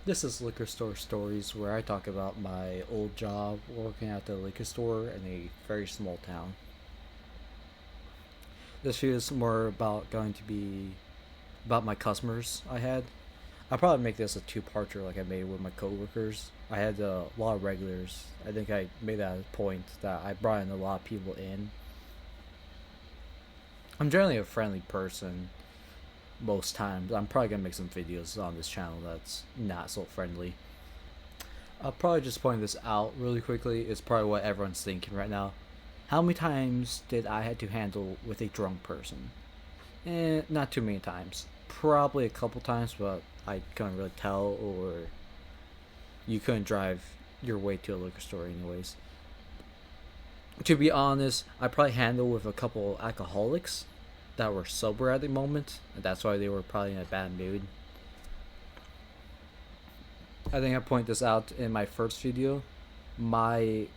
This is Liquor Store Stories, where I talk about my old job working at the liquor store in a very small town. This is more about going to be about my customers I had. I'll probably make this a two-parter like I made with my coworkers. I had a lot of regulars. I think I made that a point that I brought in a lot of people in. I'm generally a friendly person most times. I'm probably gonna make some videos on this channel that's not so friendly. I'll probably just point this out really quickly. It's probably what everyone's thinking right now. How many times did I have to handle with a drunk person? Not too many times. Probably a couple times, but I couldn't really tell, or you couldn't drive your way to a liquor store anyways. To be honest, I probably handled with a couple alcoholics that were sober at the moment, and that's why they were probably in a bad mood. I think I point this out in my first video. My,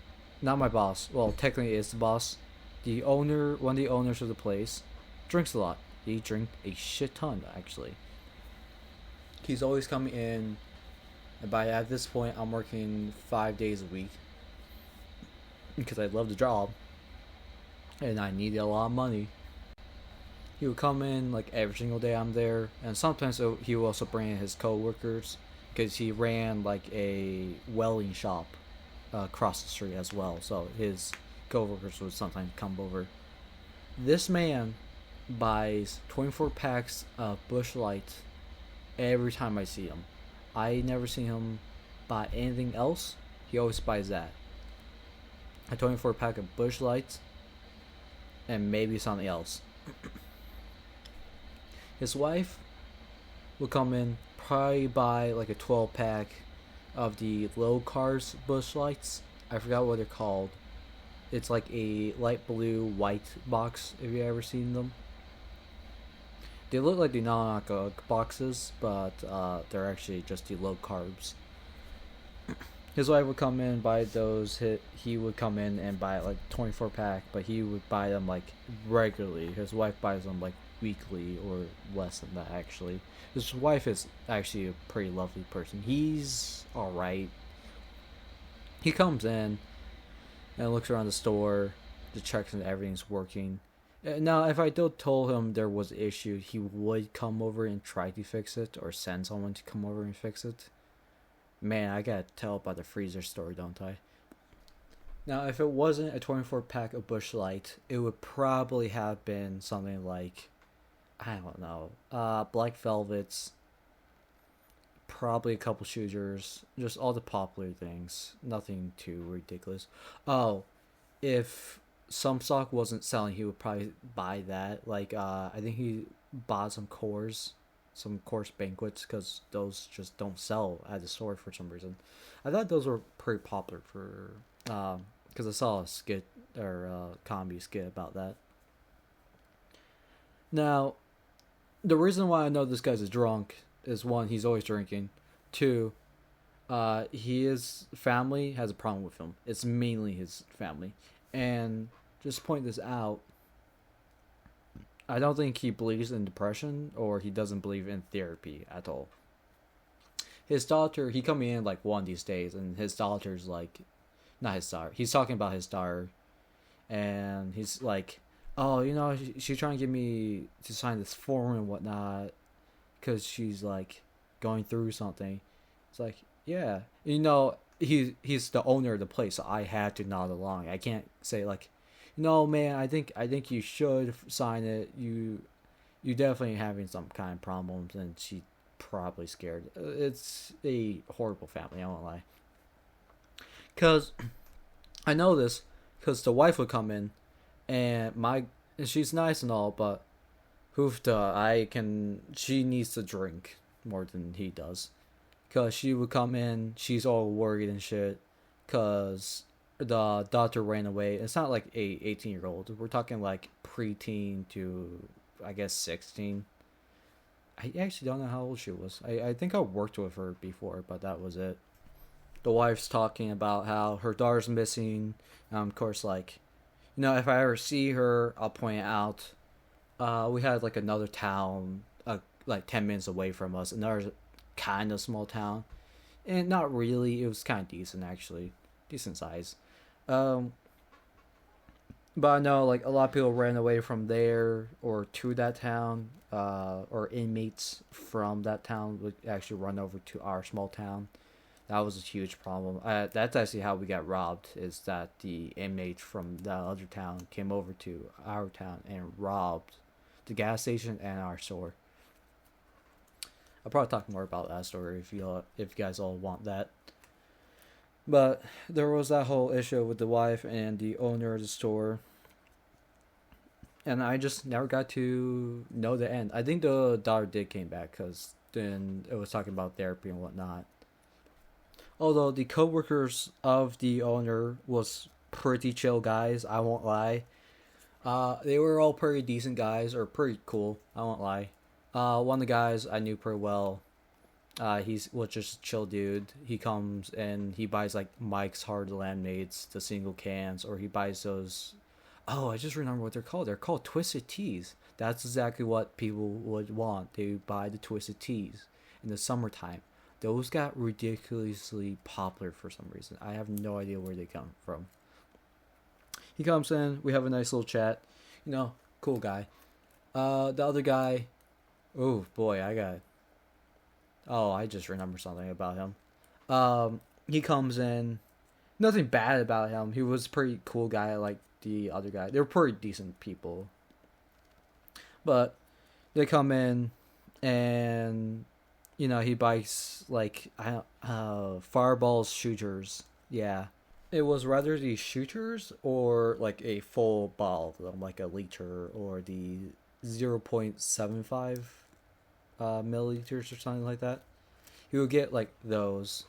not my boss. Well, technically, it's the boss. The owner, one of the owners of the place, drinks a lot. He drinks a shit ton, actually. He's always coming in, and by at this point, I'm working 5 days a week because I love the job, and I needed a lot of money. He would come in like every single day I'm there, and sometimes he would also bring in his co-workers because he ran like a welding shop across the street as well. So his co-workers would sometimes come over. This man buys 24 packs of Bush Light every time I see him. I never see him buy anything else. He always buys that. A 24 pack of Bush Lights and maybe something else. His wife will come in, probably buy like a 12 pack of the low cars Bush Lights. I forgot what they're called. It's like a light blue white box, if you ever seen them. They look like the non-alcoholic boxes, but they're actually just the low carbs. His wife would come in, buy those. He would come in and buy like 24 pack, but he would buy them like regularly. His wife buys them like weekly or less than that, actually. His wife is actually a pretty lovely person. He's alright. He comes in and looks around the store to check that everything's working. Now, if I told him there was an issue, he would come over and try to fix it, or send someone to come over and fix it. Man, I gotta tell about the freezer story, don't I? Now, if it wasn't a 24 pack of Bush Light, it would probably have been something like, I don't know, Black Velvets, probably a couple shooters, just all the popular things. Nothing too ridiculous. Oh, if some stock wasn't selling, he would probably buy that. Like, I think he bought some Coors Banquets, because those just don't sell at the store for some reason. I thought those were pretty popular for, because I saw a skit or a comedy skit about that. Now, the reason why I know this guy's a drunk is, one, he's always drinking. Two, his family has a problem with him. It's mainly his family. And just point this out, I don't think he believes in depression, or he doesn't believe in therapy at all. His daughter, he come in like one of these days, and his daughter's like, not his daughter, he's talking about his daughter, and he's like, oh, she's trying to get me to sign this form and whatnot, because she's like going through something. It's like, yeah, he's the owner of the place, so I had to nod along. I can't say like, no, man, I think you should sign it. You definitely having some kind of problems, and she probably scared. It's a horrible family, I won't lie. Cause I know this, cause the wife would come in, and she's nice and all, but she needs to drink more than he does. Cause she would come in, she's all worried and shit, cause the daughter ran away. It's not like a 18-year-old. We're talking like preteen to, I guess, 16. I actually don't know how old she was. I think I worked with her before, but that was it. The wife's talking about how her daughter's missing. Of course, like, if I ever see her, I'll point it out. We had like another town, like 10 minutes away from us, another kind of small town. And not really. It was kind of decent actually, decent size. Um, but I know like a lot of people ran away from there or to that town. Or inmates from that town would actually run over to our small town. That was a huge problem. That's actually how we got robbed. Is that the inmates from the other town came over to our town and robbed the gas station and our store. I'll probably talk more about that story if you guys all want that. But there was that whole issue with the wife and the owner of the store, and I just never got to know the end. I think the daughter did came back because then it was talking about therapy and whatnot. Although the coworkers of the owner was pretty chill guys, I won't lie. They were all pretty decent guys or pretty cool. I won't lie. One of the guys I knew pretty well. He's was just a chill dude. He comes and he buys like Mike's Hard Laminates, the single cans, or he buys those. Oh, I just remember what they're called. They're called Twisted Teas. That's exactly what people would want. They would buy the Twisted Teas in the summertime. Those got ridiculously popular for some reason. I have no idea where they come from. He comes in, we have a nice little chat. You know, cool guy. The other guy, oh boy, I just remember something about him. He comes in, nothing bad about him. He was a pretty cool guy like the other guy. They were pretty decent people. But they come in and he buys like fireballs shooters. Yeah. It was rather the shooters or like a full bottle of them, like a liter or the 0.75 milliliters or something like that. He would get like those,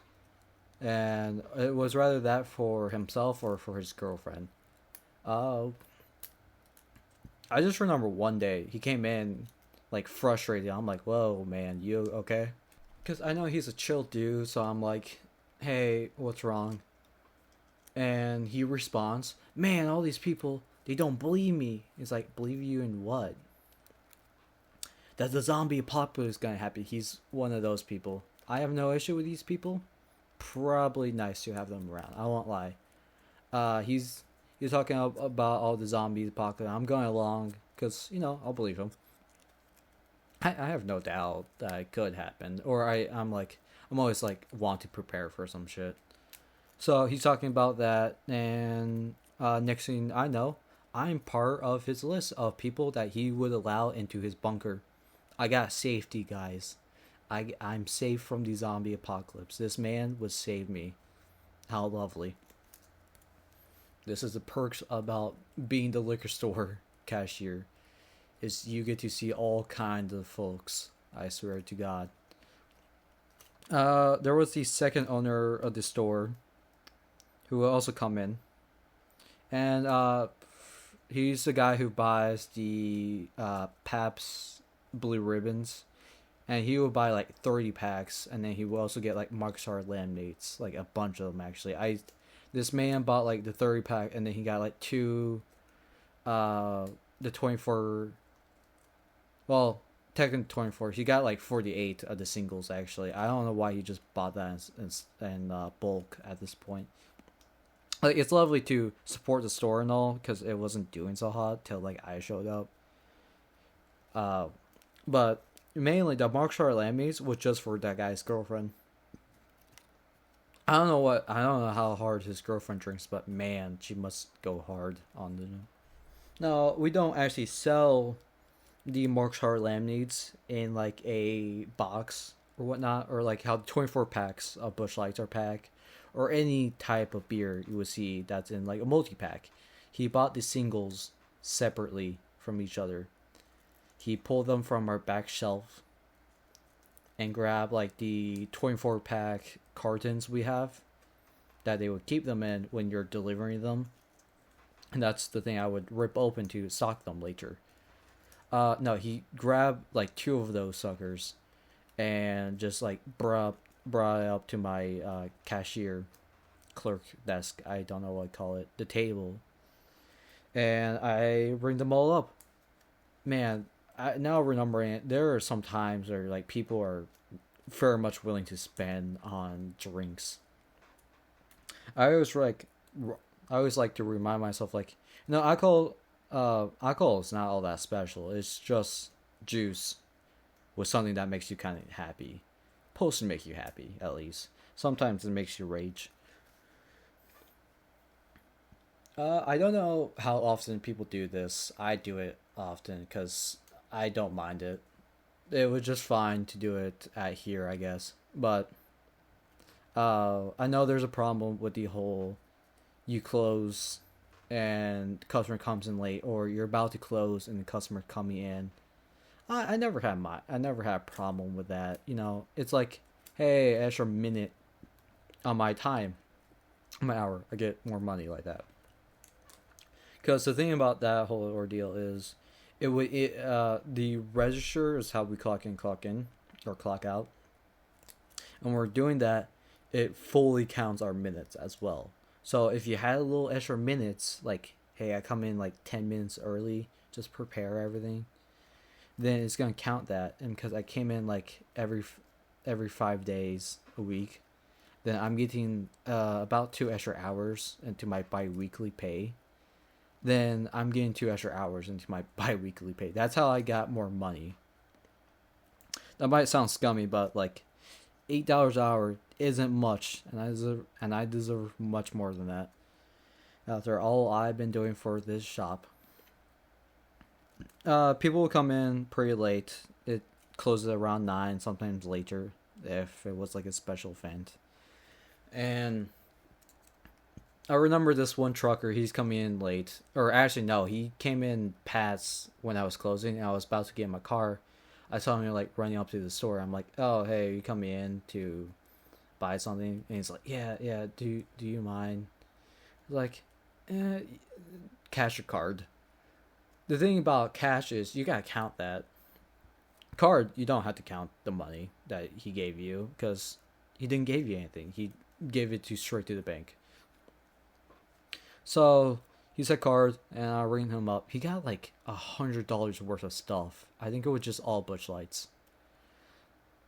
and it was rather that for himself or for his girlfriend. Uh, I just remember one day he came in like frustrated. I'm like, "Whoa, man, you okay?" Because I know he's a chill dude, so I'm like, "Hey, what's wrong?" And he responds, "Man, all these people, they don't believe me." He's like, "Believe you in what?" That the zombie apocalypse is gonna happen. He's one of those people. I have no issue with these people. Probably nice to have them around. I won't lie. He's talking about all the zombies apocalypse. I'm going along because I'll believe him. I have no doubt that it could happen, or I'm always like want to prepare for some shit. So he's talking about that, and next thing I know, I'm part of his list of people that he would allow into his bunker. I got safety, guys. I'm safe from the zombie apocalypse. This man would save me. How lovely. This is the perks about being the liquor store cashier. Is you get to see all kinds of folks. I swear to God. There was the second owner of the store who will also come in, and he's the guy who buys the Pabst Blue Ribbons, and he would buy like 30 packs, and then he would also get like Mark's Hard Laminates, like a bunch of them actually. This man bought like the 30 pack, and then he got like two, the 24. Well, technically 24. He got like 48 of the singles actually. I don't know why he just bought that in bulk at this point. Like it's lovely to support the store and all because it wasn't doing so hot till like I showed up. But mainly the Mark Short Lamies was just for that guy's girlfriend. I don't know how hard his girlfriend drinks, but man, she must go hard on the. No, we don't actually sell the Mark Short Laminates in like a box or whatnot, or like how the 24 packs of Busch Lights are packed, or any type of beer you would see that's in like a multi pack. He bought the singles separately from each other. He pulled them from our back shelf and grabbed like the 24 pack cartons we have that they would keep them in when you're delivering them. And that's the thing I would rip open to stock them later. No, he grabbed like two of those suckers and just like brought it up to my cashier clerk desk. I don't know what I call it, the table, and I bring them all up. Man, now remembering it, there are some times where like people are very much willing to spend on drinks. I always like I always like to remind myself like, alcohol is not all that special. It's just juice with something that makes you kind of happy. Supposed to make you happy at least. Sometimes it makes you rage. I don't know how often people do this. I do it often because I don't mind it. It was just fine to do it at here, I guess. But I know there's a problem with the whole you close and the customer comes in late, or you're about to close and the customer coming in. I never had a problem with that. It's like, hey, extra minute on my time, my hour, I get more money like that. Because the thing about that whole ordeal is, the register is how we clock in or clock out, and when we're doing that, it fully counts our minutes as well. So if you had a little extra minutes, like, hey, I come in like 10 minutes early, just prepare everything, then it's gonna count that. And because I came in like every 5 days a week, then I'm getting about 2 extra hours into my bi-weekly pay. Then I'm getting 2 extra hours into my bi-weekly pay. That's how I got more money. That might sound scummy, but like $8 an hour isn't much, and I deserve much more than that. After all I've been doing for this shop, people will come in pretty late. It closes around 9, sometimes later if it was like a special event. And I remember this one trucker. He's coming in late, or actually no, he came in past when I was closing. And I was about to get in my car. I saw him like running up to the store. I'm like, oh hey, you coming in to buy something? And he's like, yeah. Do you mind? Like, cash or card. The thing about cash is you gotta count that. Card, you don't have to count the money that he gave you because he didn't give you anything. He gave it to straight to the bank. So he said card, and I ring him up. He got like $100 worth of stuff. I think it was just all Busch Lights.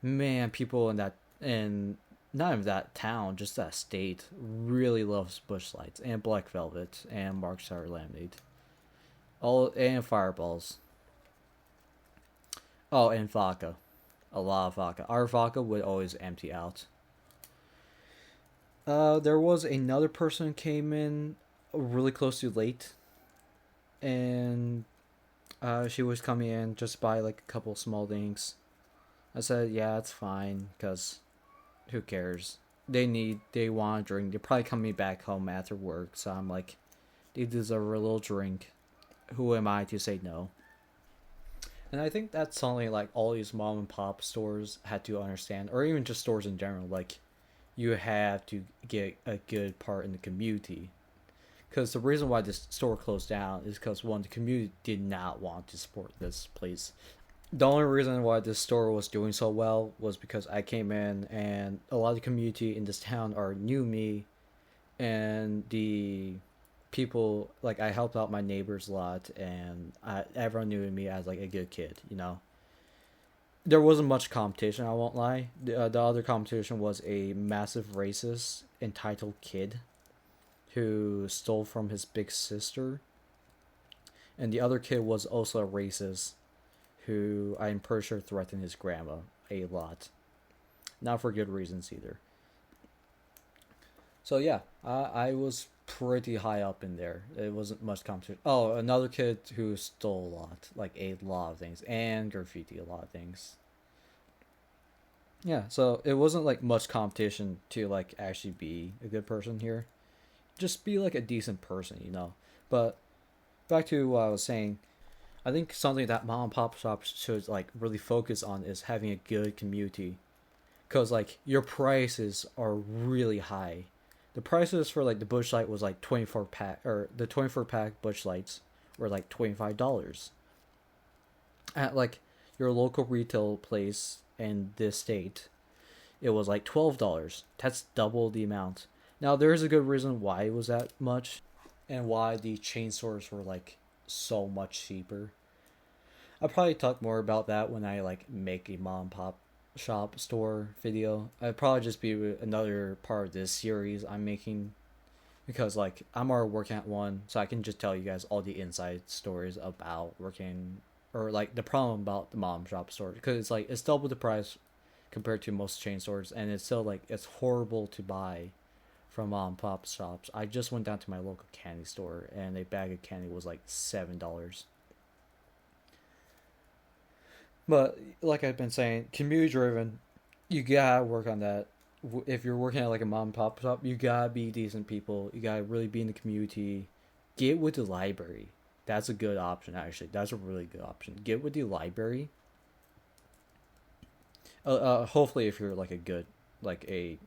Man, people in that, and not even that town, just that state, really loves Busch Lights and Black Velvet and Mark Sour Lemonade. All and Fireballs. Oh, and vodka. A lot of vodka. Our vodka would always empty out. There was another person who came in really close to late, and she was coming in just buy like a couple small things. I said, yeah, it's fine, because who cares? They want to drink. They're probably coming back home after work, so I'm like, they deserve a little drink. Who am I to say no? And I think that's something like all these mom and pop stores had to understand, or even just stores in general. Like, you have to get a good part in the community. Because the reason why this store closed down is because, one, the community did not want to support this place. The only reason why this store was doing so well was because I came in, and a lot of the community in this town are knew me, and the people, like, I helped out my neighbors a lot, and everyone knew me as like a good kid. There wasn't much competition, I won't lie. The other competition was a massive racist entitled kid who stole from his big sister, and the other kid was also a racist who I'm pretty sure threatened his grandma a lot. Not for good reasons either. So yeah, I was pretty high up in there. It wasn't much competition. Oh, another kid who stole a lot, like a lot of things, and graffiti a lot of things. Yeah, so it wasn't like much competition to like actually be a good person here. Just be like a decent person. But back to what I was saying, I think something that mom and pop shops should like really focus on is having a good community, cause like your prices are really high. The prices for like the Busch Light was like 24 pack, or the 24 pack Busch Lights were like $25. At like your local retail place in this state, it was like $12. That's double the amount. Now there's a good reason why it was that much, and why the chain stores were like so much cheaper. I'll probably talk more about that when I like make a mom and pop shop store video. It'd probably just be another part of this series I'm making because like I'm already working at one, so I can just tell you guys all the inside stories about working or like the problem about the mom shop store because it's like it's double the price compared to most chain stores, and it's still like it's horrible to buy from mom and pop shops. I just went down to my local candy store, and a bag of candy was like $7. But like I've been saying, community driven, you gotta work on that. If you're working at like a mom and pop shop, you gotta be decent people. You gotta really be in the community. Get with the library. That's a good option, actually. That's a really good option. Get with the library. Hopefully, if you're like a good, like a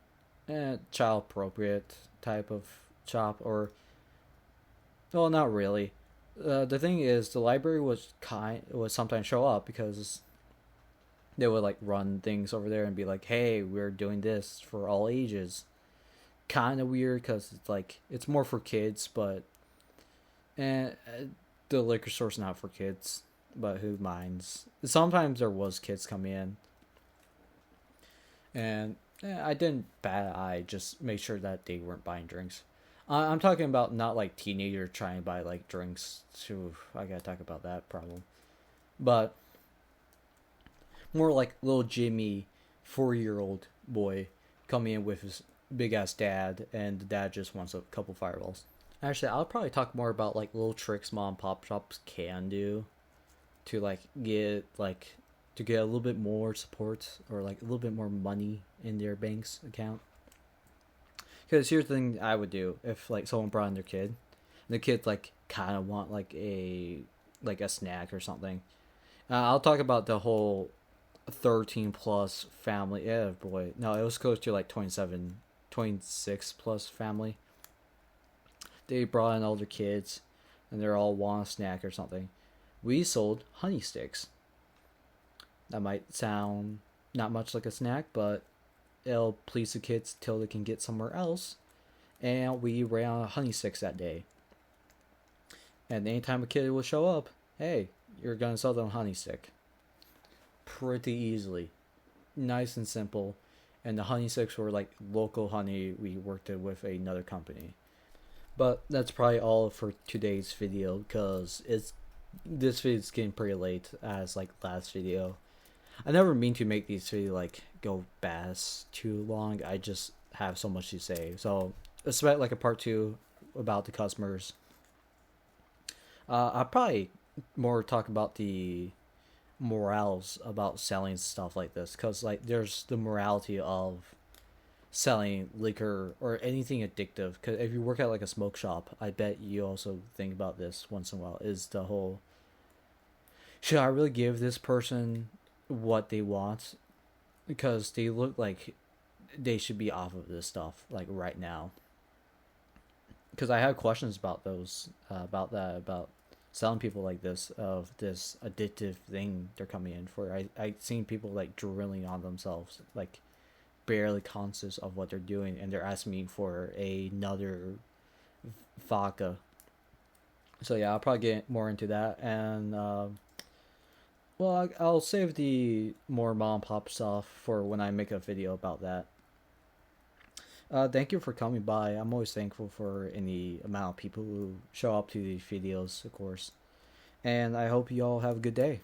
child appropriate type of shop, or well, not really. The thing is, the library was sometimes show up because they would like run things over there and be like, "Hey, we're doing this for all ages." Kind of weird because it's like it's more for kids, but and the liquor store's not for kids. But who minds? Sometimes there was kids coming in, and I didn't bat an eye. Just make sure that they weren't buying drinks. I'm talking about not like teenager trying to buy like drinks. Too, I gotta talk about that problem. But more like little Jimmy, 4-year-old boy, coming in with his big ass dad, and the dad just wants a couple fireballs. Actually, I'll probably talk more about like little tricks mom and pop shops can do to like get like to get a little bit more support or like a little bit more money in their bank's account. Because here's the thing I would do if like someone brought in their kid, and the kid like kind of want like a snack or something. I'll talk about the whole 13 plus family. Yeah, boy, no, it was close to like 27, 26 plus family. They brought in all their kids, and they're all want a snack or something. We sold honey sticks. That might sound not much like a snack, but it'll please the kids till they can get somewhere else. And we ran out of honey sticks that day. And anytime a kid will show up, hey, you're gonna sell them a honey stick. Pretty easily. Nice and simple. And the honey sticks were like local honey we worked with another company. But that's probably all for today's video because this video's getting pretty late as like last video. I never mean to make these videos like go past too long. I just have so much to say. So expect like a part 2 about the customers. I'll probably more talk about the morals about selling stuff like this because like there's the morality of selling liquor or anything addictive because if you work at like a smoke shop, I bet you also think about this once in a while, is the whole, should I really give this person what they want because they look like they should be off of this stuff like right now? Because I have questions about those about that, about selling people like this of this addictive thing they're coming in for. I seen people like drilling on themselves, like barely conscious of what they're doing, and they're asking me for another vodka. So yeah, I'll probably get more into that, and well, I'll save the more mom and pop stuff for when I make a video about that. Thank you for coming by. I'm always thankful for any amount of people who show up to these videos, of course. And I hope you all have a good day.